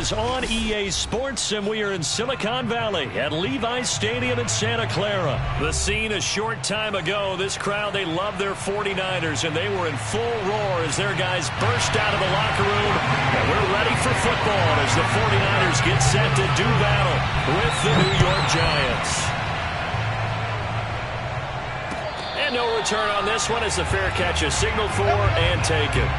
is on EA Sports, and we are in Silicon Valley at Levi's Stadium in Santa Clara. The scene a short time ago. This crowd, they love their 49ers, and they were in full roar as their guys burst out of the locker room. And we're ready for football as the 49ers get set to do battle with the New York Giants. And no return on this one as the fair catch is signaled for and taken.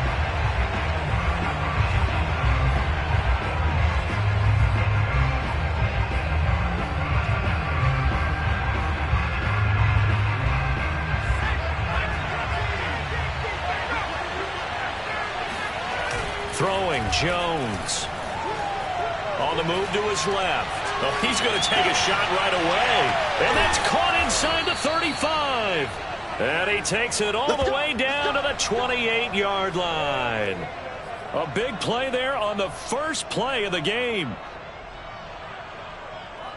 Throwing Jones. On the move to his left. Oh, he's going to take a shot right away. And that's caught inside the 35. And he takes it all the way down to the 28-yard line. A big play there on the first play of the game.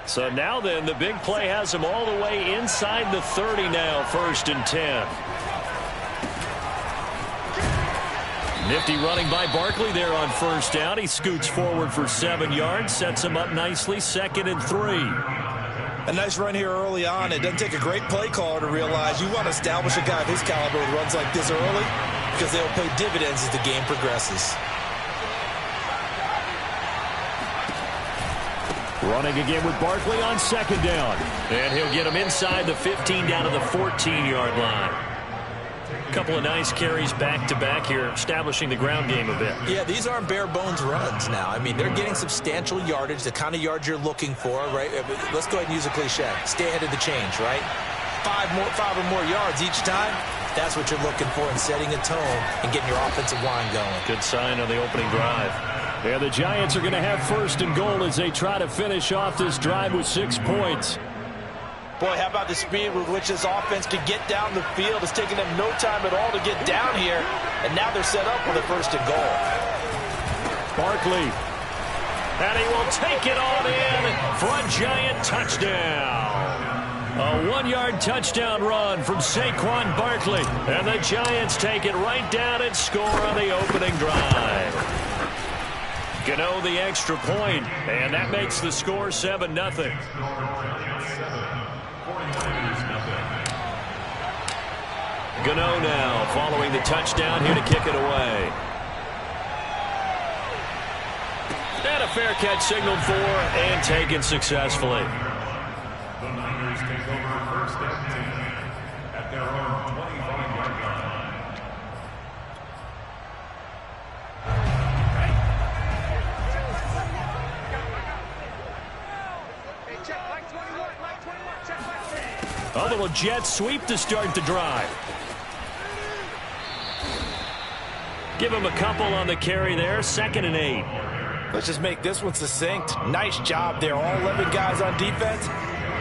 So now then, the big play has him all the way inside the 30 now, 1st and 10. Nifty running by Barkley there on 1st down. He scoots forward for 7 yards, sets him up nicely, 2nd and 3. A nice run here early on. It doesn't take a great play caller to realize you want to establish a guy of his caliber with runs like this early because they'll pay dividends as the game progresses. Running again with Barkley on 2nd down. And he'll get him inside the 15 down to the 14-yard line. A couple of nice carries back-to-back here, establishing the ground game a bit. Yeah, these aren't bare-bones runs now. I mean, they're getting substantial yardage, the kind of yards you're looking for, right? Let's go ahead and use a cliche. Stay ahead of the change, right? Five or more yards each time. That's what you're looking for in setting a tone and getting your offensive line going. Good sign on the opening drive. Yeah, the Giants are going to have 1st and goal as they try to finish off this drive with 6 points. Boy, how about the speed with which this offense could get down the field? It's taking them no time at all to get down here, and now they're set up for the 1st and goal. Barkley, and he will take it on in for a Giant touchdown. A 1-yard touchdown run from Saquon Barkley, and the Giants take it right down and score on the opening drive. Gano the extra point, and that makes the score 7-0. Gano now following the touchdown here to kick it away. And a fair catch signaled for and taken successfully. The Niners take over 1st and 10 at their own 25-yard line. A little jet sweep to start the drive. Give him a couple on the carry there, 2nd and 8. Let's just make this one succinct. Nice job there. All 11 guys on defense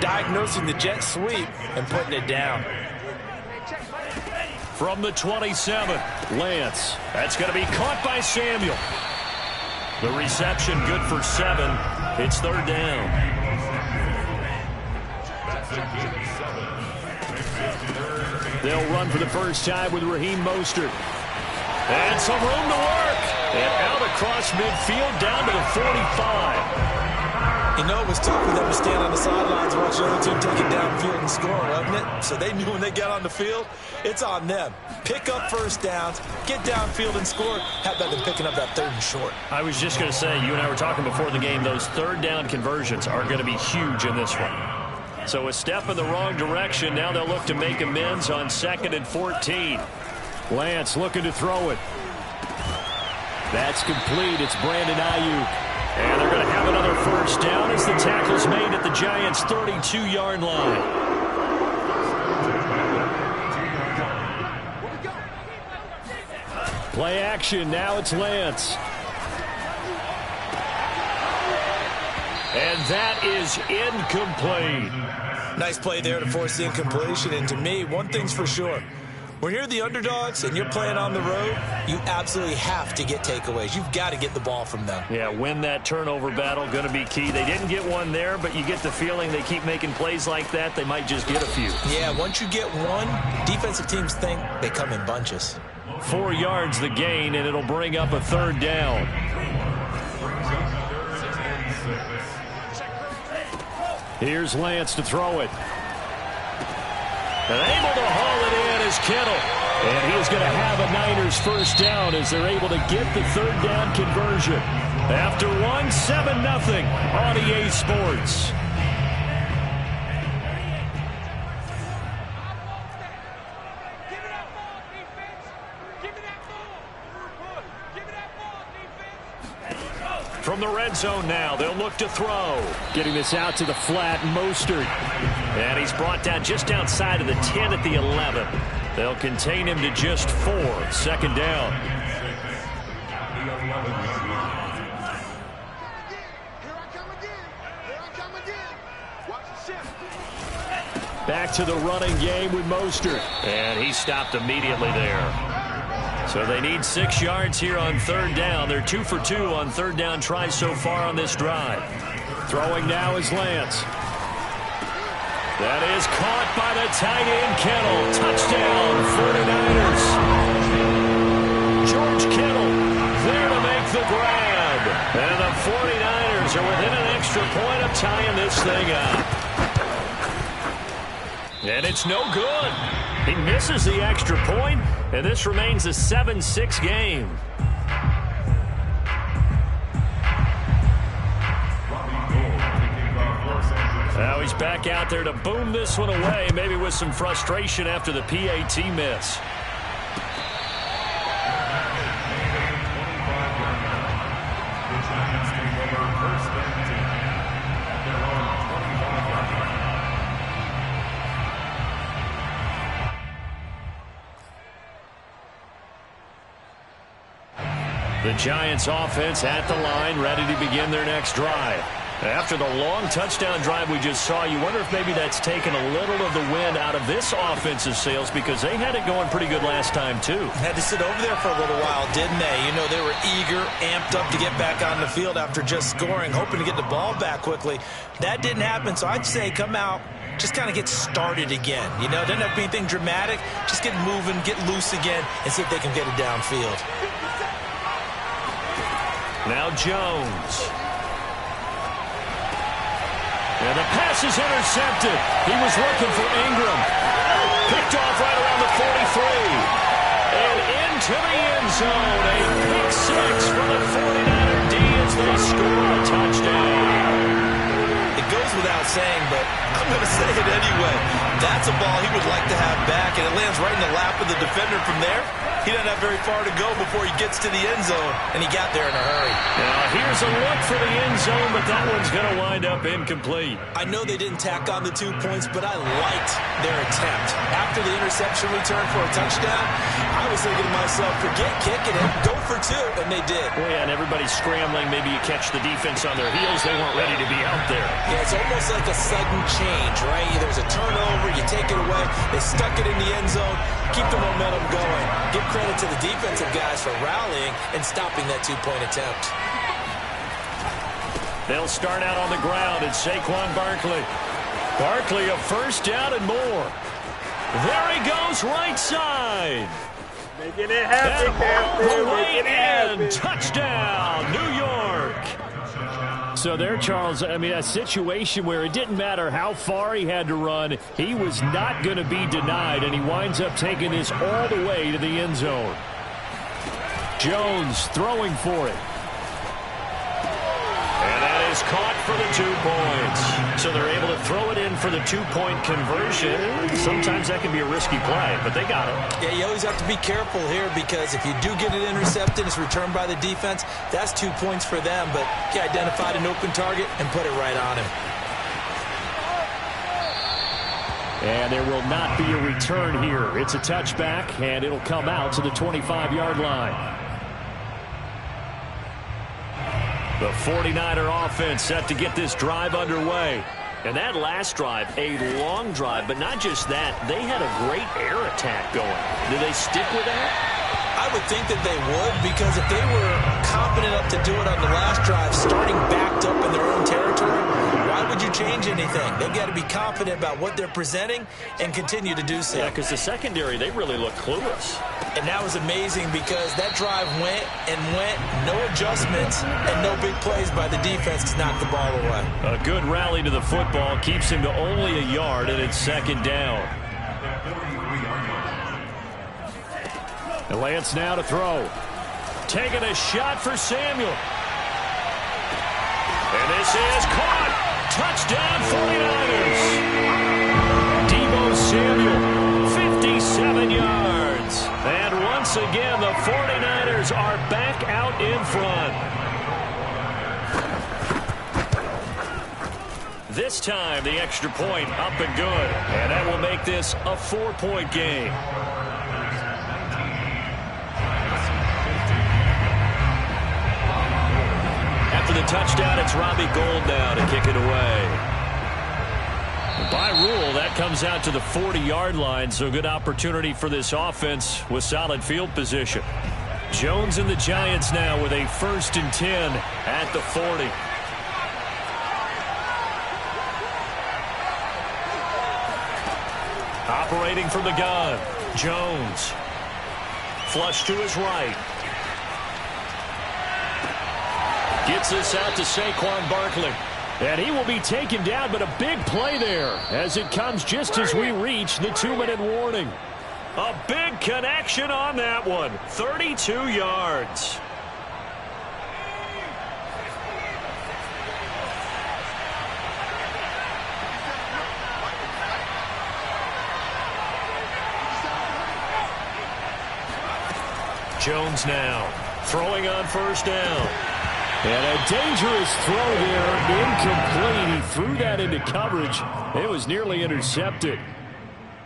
diagnosing the jet sweep and putting it down. From the 27, Lance. That's going to be caught by Samuel. The reception good for 7. It's 3rd down. They'll run for the first time with Raheem Mostert. And some room to work. And out across midfield down to the 45. You know, it was tough for them to stand on the sidelines and watch the other team take it downfield and score, wasn't it? So they knew when they got on the field, it's on them. Pick up 1st downs, get downfield and score. How about them picking up that 3rd and short? I was just going to say, you and I were talking before the game, those 3rd down conversions are going to be huge in this one. So a step in the wrong direction. Now they'll look to make amends on 2nd and 14. Lance looking to throw it. That's complete. It's Brandon Ayuk. And they're going to have another 1st down as the tackle's made at the Giants' 32-yard line. Play action. Now it's Lance. And that is incomplete. Nice play there to force the incompletion. And to me, one thing's for sure. When you're the underdogs and you're playing on the road, you absolutely have to get takeaways. You've got to get the ball from them. Yeah, win that turnover battle, going to be key. They didn't get one there, but you get the feeling they keep making plays like that, they might just get a few. Yeah, once you get one, defensive teams think they come in bunches. 4 yards the gain, and it'll bring up a 3rd down. Here's Lance to throw it. And able to haul it in is Kittle. And he is going to have a Niners first down as they're able to get the third down conversion. After 7-0 on EA Sports. From the red zone now, they'll look to throw. Getting this out to the flat, Mostert. And he's brought down just outside of the 10 at the 11. They'll contain him to just 4. Second down. Back to the running game with Mostert. And he stopped immediately there. So they need 6 yards here on third down. They're 2 for 2 on third down tries so far on this drive. Throwing now is Lance. That is caught by the tight end, Kittle. Touchdown, 49ers. George Kittle there to make the grab. And the 49ers are within an extra point of tying this thing up. And it's no good. He misses the extra point, and this remains a 7-6 game. Now he's back out there to boom this one away, maybe with some frustration after the PAT miss. The Giants offense at the line, ready to begin their next drive. After the long touchdown drive we just saw, you wonder if maybe that's taken a little of the wind out of this offensive sails, because they had it going pretty good last time too. Had to sit over there for a little while, didn't they? You know, they were eager, amped up to get back on the field after just scoring, hoping to get the ball back quickly. That didn't happen, so I'd say come out, just kind of get started again. You know, doesn't have to be anything dramatic. Just get moving, get loose again, and see if they can get it downfield. Now Jones. And the pass is intercepted. He was looking for Ingram. Picked off right around the 43. And into the end zone. A pick six for the 49er D as they score a touchdown. It goes without saying, but I'm going to say it anyway. That's a ball he would like to have back, and it lands right in the lap of the defender from there. He doesn't have very far to go before he gets to the end zone, and he got there in a hurry. Now here's a look for the end zone, but that one's going to wind up incomplete. I know they didn't tack on the 2 points, but I liked their attempt. After the interception return for a touchdown, I was thinking to myself, forget kicking it, go for 2, and they did. Well, yeah, and everybody's scrambling. Maybe you catch the defense on their heels. They weren't ready to be out there. Yeah, it's almost like a sudden change, right? There's a turnover, you take it away, they stuck it in the end zone, keep the momentum going. Give credit to the defensive guys for rallying and stopping that 2-point attempt. They'll start out on the ground. It's Saquon Barkley. Barkley a first down and more. There he goes, right side. Making it happen, the right end. Touchdown, New York. So there, Charles, I mean, a situation where it didn't matter how far he had to run, he was not going to be denied, and he winds up taking this all the way to the end zone. Jones throwing for it. And that is caught for the 2 points. So they're able to throw it in for the 2-point conversion. Sometimes that can be a risky play, but they got it. Yeah, you always have to be careful here, because if you do get it intercepted, it's returned by the defense, that's 2 points for them. But he identified an open target and put it right on him. And there will not be a return here. It's a touchback, and it'll come out to the 25-yard line. The 49er offense set to get this drive underway. And that last drive, a long drive, but not just that. They had a great air attack going. Do they stick with that? I would think that they would, because if they were confident enough to do it on the last drive, starting backed up in their own territory, why would you change anything? thing. They've got to be confident about what they're presenting and continue to do so. Yeah, because the secondary, they really look clueless. And that was amazing because that drive went and went, no adjustments, and no big plays by the defense to knock the ball away. A good rally to the football keeps him to only a yard, and it's second down. And Lance now to throw. Taking a shot for Samuel. And this is caught. Touchdown 49ers. Deebo Samuel, 57 yards. And once again, the 49ers are back out in front. This time, the extra point up and good. And that will make this a 4-point game. After the touchdown, it's Robbie Gould now to kick it away. By rule, that comes out to the 40-yard line, so good opportunity for this offense with solid field position. Jones and the Giants now with a 1st and 10 at the 40. Operating from the gun, Jones. Flush to his right. Gets this out to Saquon Barkley. And he will be taken down, but a big play there as it comes just as we reach the 2-minute warning. A big connection on that one. 32 yards. Jones now throwing on 1st down. And a dangerous throw there, incomplete. He threw that into coverage. It was nearly intercepted. I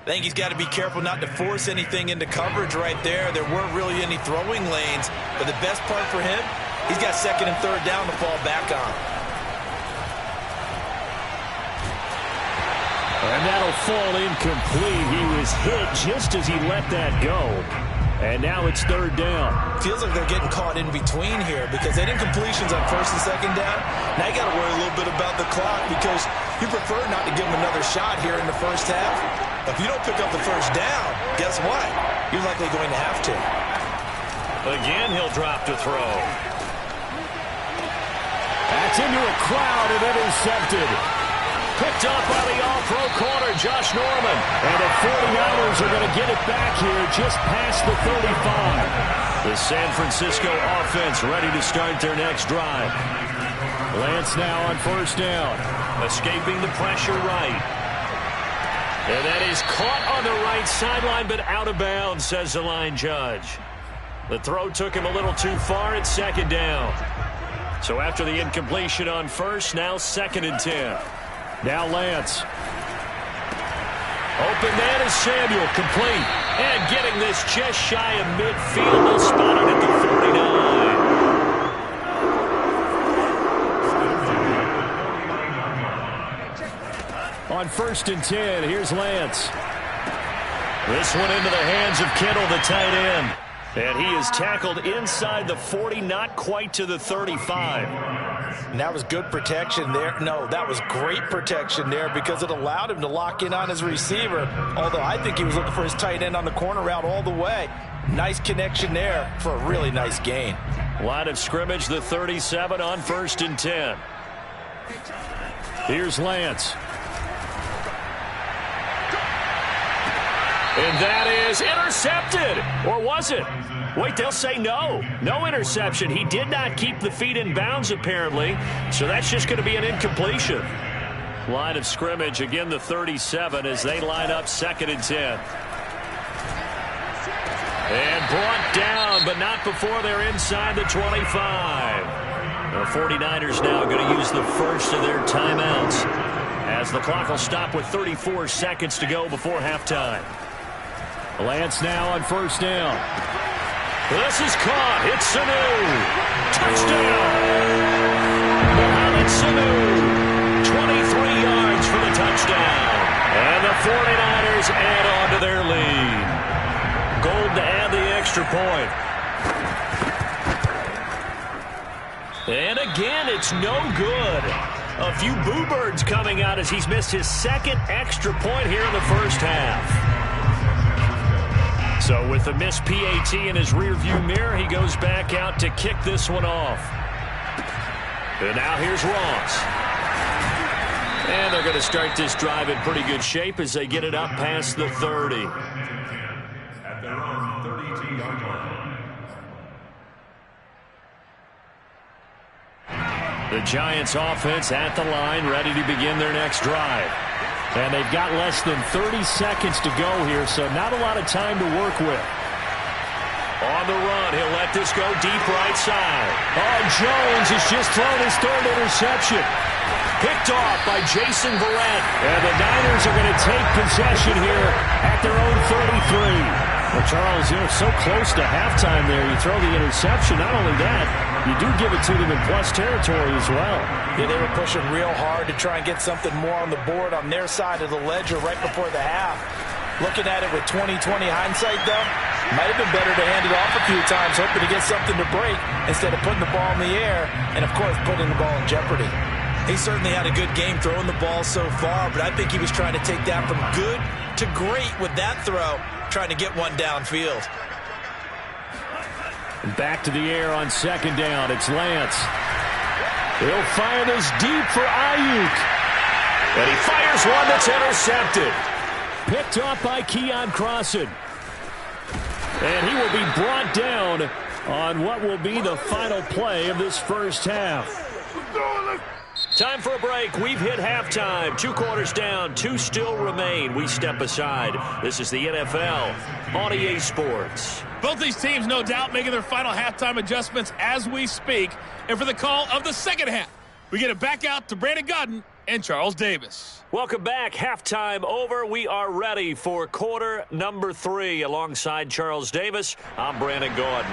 think he's got to be careful not to force anything into coverage right there. There weren't really any throwing lanes. But the best part for him, he's got 2nd and 3rd down to fall back on. And that'll fall incomplete. He was hit just as he let that go. And now it's 3rd down. Feels like they're getting caught in between here because they had incompletions on 1st and 2nd down. Now you got to worry a little bit about the clock because you prefer not to give them another shot here in the 1st half. If you don't pick up the 1st down, guess what? You're likely going to have to. Again, he'll drop to throw. That's into a crowd and intercepted. Picked up by the all-pro corner, Josh Norman. And the 49ers are going to get it back here just past the 35. The San Francisco offense ready to start their next drive. Lance now on 1st down. Escaping the pressure right. And that is caught on the right sideline, but out of bounds, says the line judge. The throw took him a little too far at 2nd down. So after the incompletion on 1st, now 2nd and 10. Now Lance. Open man is Samuel, complete. And getting this just shy of midfield. They'll spot it at the 49. On 1st and 10, here's Lance. This one into the hands of Kittle, the tight end. And he is tackled inside the 40, not quite to the 35. And that was good protection there. No, that was great protection there because it allowed him to lock in on his receiver. Although I think he was looking for his tight end on the corner route all the way. Nice connection there for a really nice gain. Line of scrimmage, the 37 on 1st and 10. Here's Lance. And that is intercepted. Or was it? Wait, they'll say no. No interception. He did not keep the feet in bounds, apparently. So that's just going to be an incompletion. Line of scrimmage, again, the 37 as they line up 2nd and 10. And brought down, but not before they're inside the 25. The 49ers now going to use the first of their timeouts as the clock will stop with 34 seconds to go before halftime. Lance now on 1st down. This is caught. It's Sanu. Touchdown. Mohamed Sanu. 23 yards for the touchdown. And the 49ers add on to their lead. Gould to add the extra point. And again, it's no good. A few boo birds coming out as he's missed his second extra point here in the first half. So with the missed PAT in his rearview mirror, he goes back out to kick this one off. And now here's Ross. And they're going to start this drive in pretty good shape as they get it up past the 30. At their own 32-yard line. The Giants offense at the line, ready to begin their next drive. And they've got less than 30 seconds to go here, so not a lot of time to work with. On the run, he'll let this go deep right side. Oh, Jones has just thrown his third interception. Picked off by Jason Verrett. And the Niners are going to take possession here at their own 33. Well, Charles, you're so close to halftime there. You throw the interception. Not only that, you do give it to them in plus territory as well. Yeah, they were pushing real hard to try and get something more on the board on their side of the ledger right before the half. Looking at it with 20/20 hindsight, though, might have been better to hand it off a few times, hoping to get something to break instead of putting the ball in the air and, of course, putting the ball in jeopardy. He certainly had a good game throwing the ball so far, but I think he was trying to take that from good to great with that throw, trying to get one downfield. Back to the air on second down. It's Lance. He'll fire this deep for Ayuk. And he fires one that's intercepted. Picked off by Keon Crossan. And he will be brought down on what will be the final play of this first half. Time for a break. We've hit halftime. 2 quarters down. 2 still remain. We step aside. This is the NFL on EA Sports. Both these teams, no doubt, making their final halftime adjustments as we speak. And for the call of the second half, we get it back out to Brandon Gaudin and Charles Davis. Welcome back. Halftime over. We are ready for quarter number 3. Alongside Charles Davis, I'm Brandon Gaudin.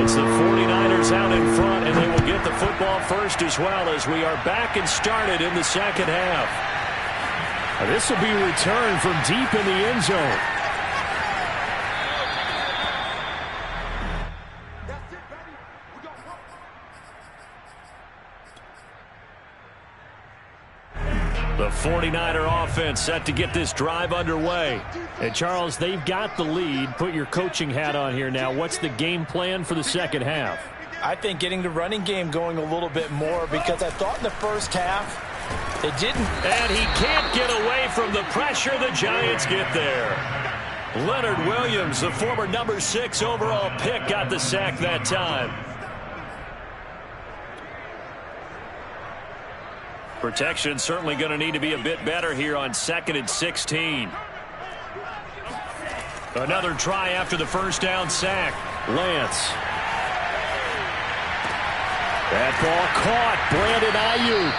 It's the 49ers out in front, and they will get the football first as well as we are back and started in the second half. This will be returned from deep in the end zone. The 49er offense set to get this drive underway. And, Charles, they've got the lead. Put your coaching hat on here now. What's the game plan for the second half? I think getting the running game going a little bit more because I thought in the first half they didn't. And he can't get away from the pressure. The Giants get there. Leonard Williams, the former number 6 overall pick, got the sack that time. Protection certainly going to need to be a bit better here on 2nd and 16. Another try after the first down sack. Lance. That ball caught. Brandon Ayuk.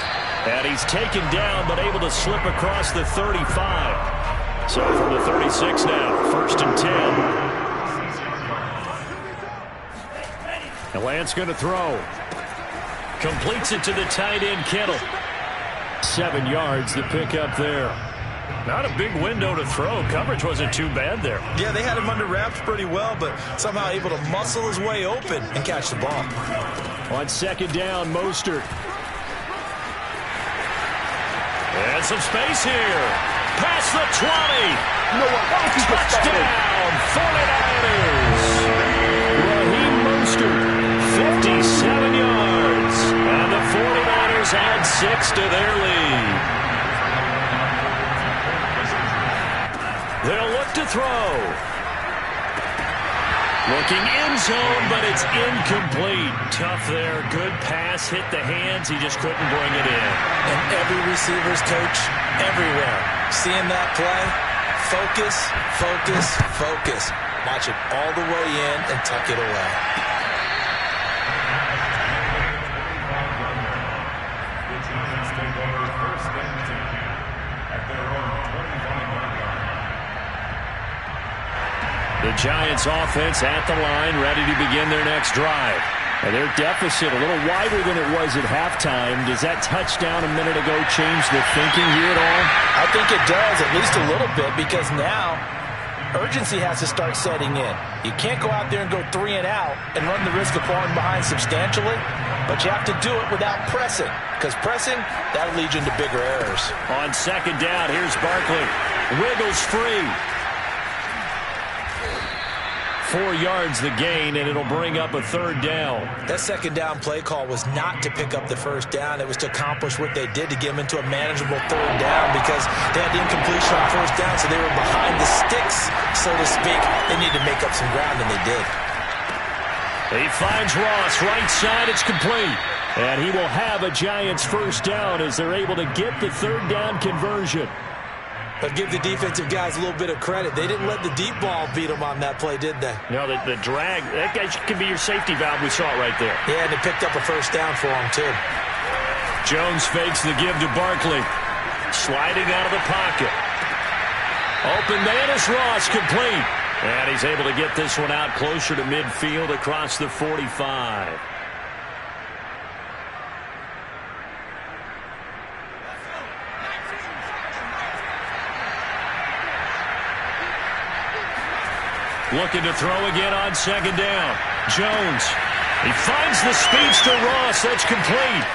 And he's taken down but able to slip across the 35. So from the 36 now, 1st and 10. And Lance going to throw. Completes it to the tight end, Kittle. 7 yards to pick up there. Not a big window to throw. Coverage wasn't too bad there. Yeah, they had him under wraps pretty well, but somehow able to muscle his way open and catch the ball. On 2nd down, Mostert. And some space here. Past the 20. Touchdown, 49ers. Raheem Mostert, 57 yards. And the 49ers add 6 to their lead. They'll look to throw. Looking end zone, but it's incomplete. Tough there. Good pass. Hit the hands. He just couldn't bring it in. And every receiver's coach everywhere. Seeing that play, focus, focus, focus. Watch it all the way in and tuck it away. The Giants take over 1st and 10 at their own 25-yard line. The Giants offense at the line, ready to begin their next drive. And their deficit a little wider than it was at halftime. Does that touchdown a minute ago change the thinking here at all? I think it does, at least a little bit, because now urgency has to start setting in. You can't go out there and go 3 and out and run the risk of falling behind substantially, but you have to do it without pressing, because pressing, that'll lead you into bigger errors. On second down, here's Barkley. Wiggles free. 4 yards the gain, and it'll bring up a third down. That second down play call was not to pick up the first down. It was to accomplish what they did, to get them into a manageable third down, because they had the incompletion on first down, so they were behind the sticks, so to speak. They need to make up some ground, and they did. He finds Ross, right side, it's complete. And he will have a Giants first down as they're able to get the third down conversion. But give the defensive guys a little bit of credit. They didn't let the deep ball beat them on that play, did they? No, the drag, that guy can be your safety valve. We saw it right there. Yeah, and they picked up a first down for him, too. Jones fakes the give to Barkley. Sliding out of the pocket. Open man is Ross, complete. And he's able to get this one out closer to midfield across the 45. Looking to throw again on second down. Jones. He finds the speedster Ross. That's complete.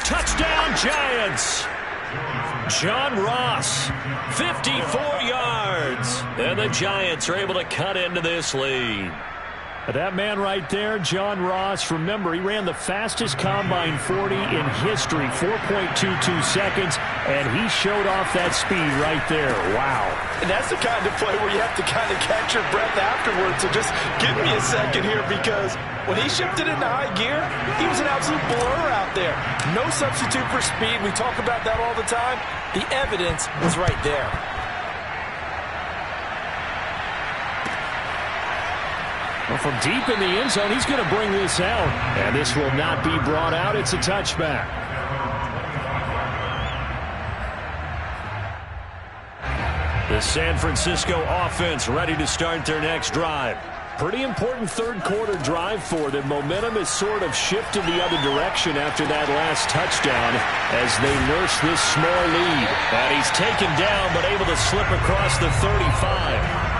Touchdown, Giants. John Ross, 54 yards. And the Giants are able to cut into this lead. That man right there, John Ross, remember, he ran the fastest combine 40 in history, 4.22 seconds, and he showed off that speed right there. Wow. And that's the kind of play where you have to kind of catch your breath afterwards. So just give me a second here, because when he shifted into high gear, he was an absolute blur out there. No substitute for speed. We talk about that all the time. The evidence was right there. Well, from deep in the end zone, he's going to bring this out. And this will not be brought out. It's a touchback. The San Francisco offense ready to start their next drive. Pretty important third quarter drive for them. Momentum has sort of shifted the other direction after that last touchdown as they nurse this small lead. And he's taken down but able to slip across the 35.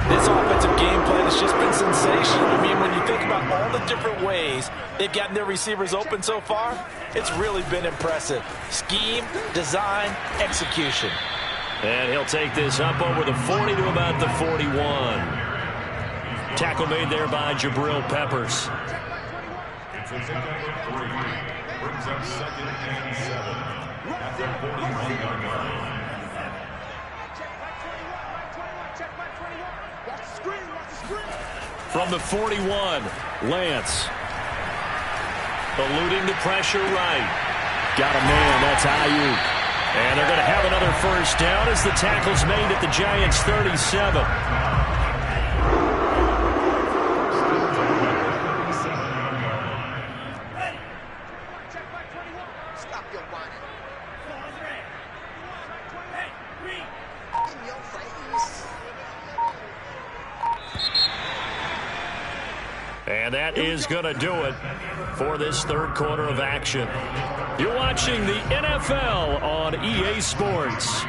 This offensive game plan has just been sensational. I mean, when you think about all the different ways they've gotten their receivers open so far, it's really been impressive. Scheme, design, execution. And he'll take this up over the 40 to about the 41. Tackle made there by Jabril Peppers. It's a pick number 3. Brings up second and 7 at the 41-yard line. From the 41, Lance. Eluding the pressure right. Got a man, that's Ayuk. And they're going to have another first down as the tackle's made at the Giants' 37. And that is going to do it for this third quarter of action. You're watching the NFL on EA Sports.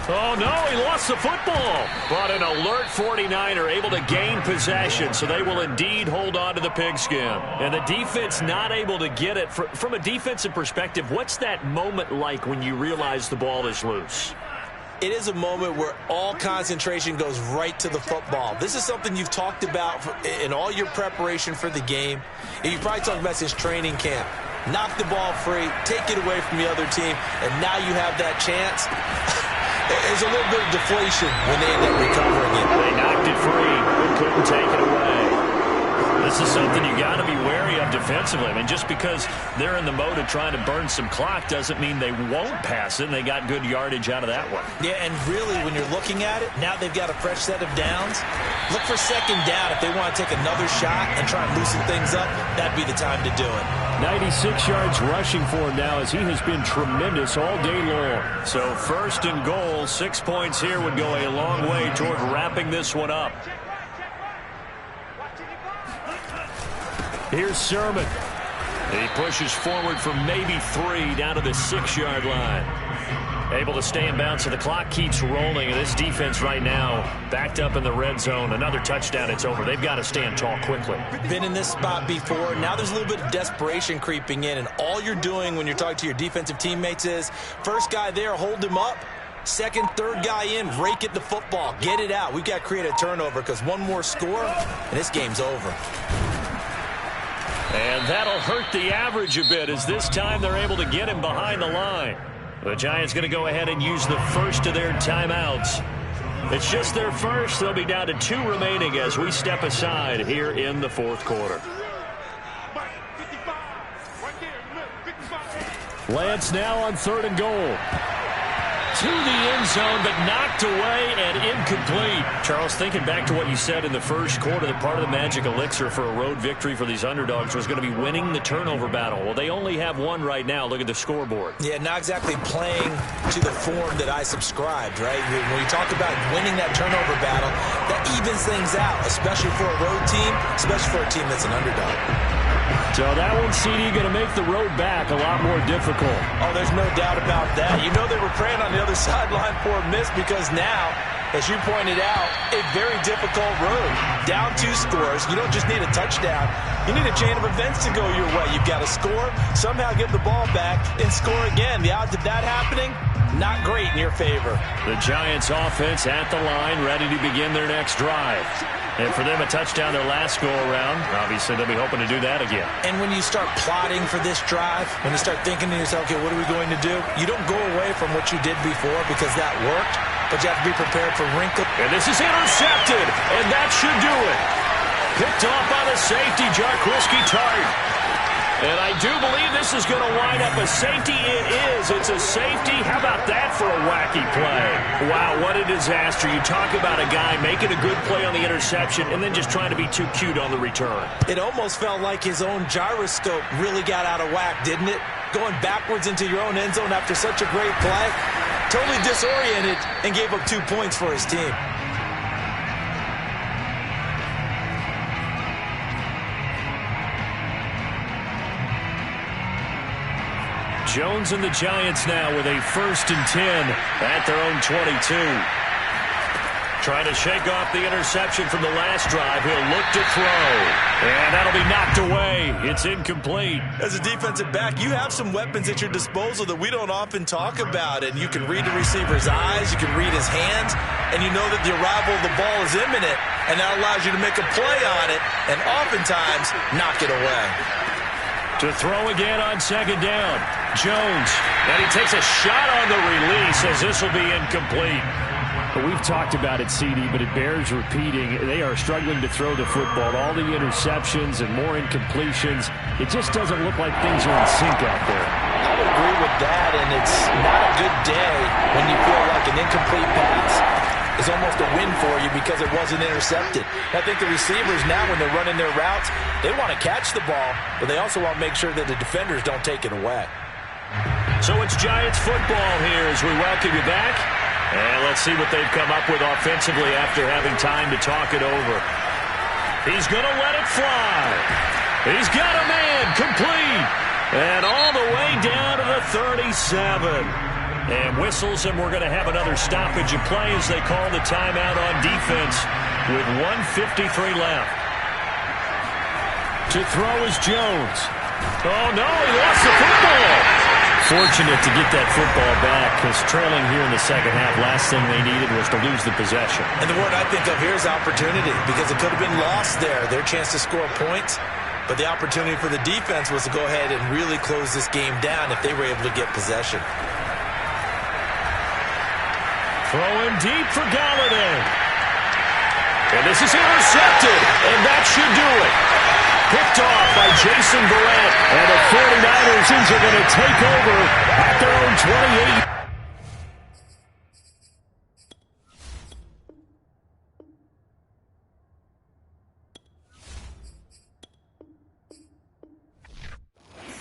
Oh, no, he lost the football. But an alert 49er able to gain possession, so they will indeed hold on to the pigskin. And the defense not able to get it. From a defensive perspective, what's that moment like when you realize the ball is loose? It is a moment where all concentration goes right to the football. This is something you've talked about in all your preparation for the game. And you probably talked about since training camp. Knock the ball free, take it away from the other team, and now you have that chance. There's a little bit of deflation when they end up recovering it. They knocked it free, but couldn't take it away. This is something you got to be wary of defensively. I mean, just because they're in the mode of trying to burn some clock doesn't mean they won't pass it, and they got good yardage out of that one. Yeah, and really, when you're looking at it, now they've got a fresh set of downs. Look for second down if they want to take another shot and try and loosen things up. That'd be the time to do it. 96 yards rushing for him now as he has been tremendous all day long. So first and goal, 6 points here would go a long way toward wrapping this one up. Here's Sermon. He pushes forward for maybe 3 down to the 6-yard line. Able to stay in bounds, so the clock keeps rolling. And this defense right now backed up in the red zone. Another touchdown, it's over. They've got to stand tall quickly. Been in this spot before. Now there's a little bit of desperation creeping in. And all you're doing when you're talking to your defensive teammates is, first guy there, hold him up. Second, third guy in, rake at the football. Get it out. We've got to create a turnover because one more score, and this game's over. And that'll hurt the average a bit as this time they're able to get him behind the line. The Giants going to go ahead and use the first of their timeouts. It's just their first. They'll be down to 2 remaining as we step aside here in the fourth quarter. Lance now on 3rd and goal. To the end zone, but knocked away and incomplete. Charles, thinking back to what you said in the first quarter, that part of the magic elixir for a road victory for these underdogs was going to be winning the turnover battle. Well, they only have one right now. Look at the scoreboard. Yeah, not exactly playing to the form that I subscribed, right? When you talk about winning that turnover battle, that evens things out, especially for a road team, especially for a team that's an underdog. So that one, CD, going to make the road back a lot more difficult. Oh, there's no doubt about that. You know they were praying on the other sideline for a miss because now, as you pointed out, a very difficult road. Down 2 scores. You don't just need a touchdown. You need a chain of events to go your way. You've got to score, somehow get the ball back, and score again. The odds of that happening, not great in your favor. The Giants offense at the line, ready to begin their next drive. And for them, a touchdown their last go-around. Obviously, they'll be hoping to do that again. And when you start plotting for this drive, when you start thinking to yourself, okay, what are we going to do? You don't go away from what you did before because that worked, but you have to be prepared for wrinkles. And this is intercepted, and that should do it. Picked off by the safety, Jaquiski Tartt. And I do believe this is going to wind up a safety. It is. It's a safety. How about that for a wacky play? Wow, what a disaster. You talk about a guy making a good play on the interception and then just trying to be too cute on the return. It almost felt like his own gyroscope really got out of whack, didn't it? Going backwards into your own end zone after such a great play. Totally disoriented and gave up 2 points for his team. Jones and the Giants now with a 1st and 10 at their own 22. Trying to shake off the interception from the last drive. He'll look to throw. And that'll be knocked away. It's incomplete. As a defensive back, you have some weapons at your disposal that we don't often talk about. And you can read the receiver's eyes. You can read his hands. And you know that the arrival of the ball is imminent. And that allows you to make a play on it. And oftentimes, knock it away. To throw again on 2nd down. Jones. And he takes a shot on the release as this will be incomplete. We've talked about it, CD, but it bears repeating. They are struggling to throw the football. All the interceptions and more incompletions. It just doesn't look like things are in sync out there. I would agree with that, and it's not a good day when you feel like an incomplete pass is almost a win for you because it wasn't intercepted. I think the receivers now, when they're running their routes, they want to catch the ball, but they also want to make sure that the defenders don't take it away. So it's Giants football here as we welcome you back. And let's see what they've come up with offensively after having time to talk it over. He's going to let it fly. He's got a man complete. And all the way down to the 37. And whistles, and we're going to have another stoppage of play as they call the timeout on defense with 1:53 left. To throw is Jones. Oh, no, he lost the football. Fortunate to get that football back because trailing here in the second half, last thing they needed was to lose the possession. And the word I think of here is opportunity because it could have been lost there, their chance to score points. But the opportunity for the defense was to go ahead and really close this game down if they were able to get possession. Throwing deep for Galladay. And this is intercepted, and that should do it. Picked off by Jason Verrett, and the 49ers are going to take over at their own 28.